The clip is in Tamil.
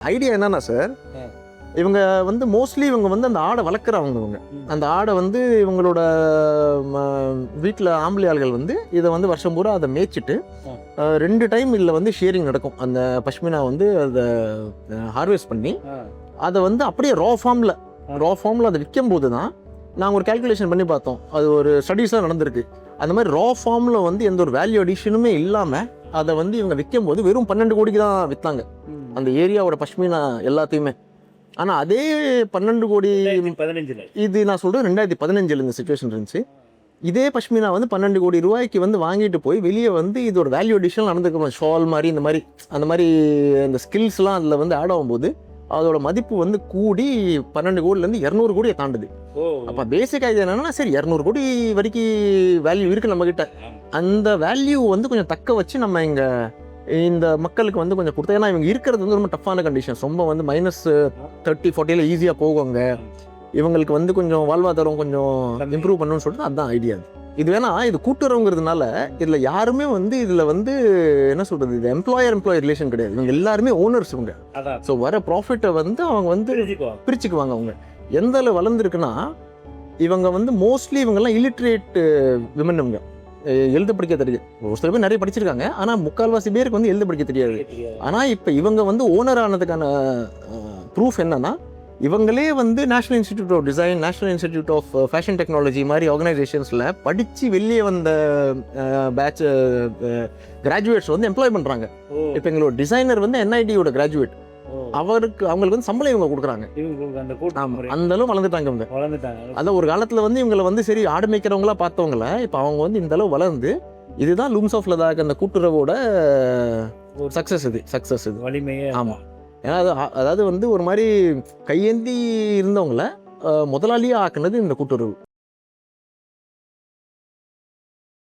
ஐடியா என்னன்னா சார், இவங்க வந்து மோஸ்ட்லி இவங்க வந்து அந்த ஆடை வளர்க்குறவங்க. அந்த ஆடை வந்து இவங்களோட வீட்டில் ஆம்பளை ஆள்கள் வந்து இதை வந்து வருஷம் பூரா அதை மேய்ச்சிட்டு 2 டைம் இதில் வந்து ஷேரிங் நடக்கும். அந்த பஷ்மினா வந்து அதை ஹார்வெஸ்ட் பண்ணி அதை வந்து அப்படியே ரா ஃபார்மில் அதை விற்கும் போது தான் நாங்கள் ஒரு கேல்குலேஷன் பண்ணி பார்த்தோம். அது ஒரு ஸ்டடீஸாக நடந்திருக்கு. அந்த மாதிரி ரா ஃபார்மில் வந்து எந்த ஒரு வேல்யூ அடிஷனுமே இல்லாமல் அதை வந்து இவங்க விற்கும் போது வெறும் 12 கோடிக்கு தான் விற்றாங்க அந்த ஏரியாவோட பஷ்மினா எல்லாத்தையுமே. ஆனால் அதே 12 கோடி, இது நான் சொல்கிறேன் 2015 இந்த சிச்சுவேஷன் இருந்துச்சு. இதே பஷ்மினா வந்து 12 கோடி ரூபாய்க்கு வந்து வாங்கிட்டு போய் வெளியே வந்து இதோட வேல்யூ அடிஷன் நடந்துக்கணும். ஷால் மாதிரி அந்த மாதிரி இந்த ஸ்கில்ஸ்லாம் அதில் வந்து ஆட் ஆகும்போது அதோட மதிப்பு வந்து கூடி 12 கோடிலேருந்து 200 கோடியை தாண்டுது. அப்போ பேசிக் ஐடியா என்னன்னா, சரி 200 கோடி வரைக்கும் வேல்யூ இருக்குது நம்மக்கிட்ட. அந்த வேல்யூ வந்து கொஞ்சம் தக்க வச்சு நம்ம இங்கே இந்த மக்களுக்கு வந்து கொஞ்சம் கொடுத்தா, ஏன்னா இவங்க இருக்கிறது வந்து ரொம்ப டஃப்பான கண்டிஷன்ஸ். ரொம்ப வந்து -30-40 ஈஸியாக போவாங்க. இவங்களுக்கு வந்து கொஞ்சம் வாழ்வாதாரம் கொஞ்சம் இம்ப்ரூவ் பண்ணணும்னு சொல்லிட்டு அதுதான் ஐடியா. இது வேணா இது கூட்டுறவுங்கிறதுனால இதில் யாருமே வந்து இதில் வந்து என்ன சொல்கிறது, இது எம்ப்ளாயர் ரிலேஷன் கிடையாது. இவங்க எல்லாருமே ஓனர்ஸ் இவங்க. ஸோ வர ப்ராஃபிட்டை வந்து அவங்க வந்து பிரிச்சுக்குவாங்க. அவங்க எந்த அளவு வளர்ந்துருக்குன்னா, இவங்க வந்து மோஸ்ட்லி இவங்கெல்லாம் இல்லிட்ரேட் விமன். இவங்க எழுத படிக்க தெரியுது. ஒரு சில பேர் நிறைய படிச்சிருக்காங்க, ஆனால் முக்கால்வாசி பேருக்கு வந்து எழுத படிக்க தெரியாது. ஆனால் இப்போ இவங்க வந்து ஓனர் ஆனதுக்கான ப்ரூஃப் என்னன்னா, இவங்களே வந்து national institute of design, national institute of fashion technology மாதிரி ஆர்கனைசேஷன்ஸில் படித்து வெளியே வந்த பேட்ச் கிராஜுவேட்ஸ் வந்து எம்ப்ளாய் பண்ணுறாங்க. இப்போ எங்களோட டிசைனர் வந்து NIT கிராஜுவேட். அவங்களுக்கு வந்து சம்பளம் இவங்க கொடுக்குறாங்க. அந்த அளவு வளர்ந்துட்டாங்க இவங்க. அதான் ஒரு காலத்தில் வந்து இவங்களை வந்து சரி ஆடு மேய்க்கிறவங்களா பார்த்தவங்கள இப்போ அவங்க வந்து இந்த அளவு வளர்ந்து, இதுதான் லூம்ஸ் ஆஃப் லடாக் அந்த கூட்டுறவோட சக்ஸஸ் இது வலிமையே. ஆமாம், ஏன்னா அதாவது வந்து ஒரு மாதிரி கையேந்தி இருந்தவங்கள முதலாளியாக ஆக்குனது இந்த கூட்டுறவு.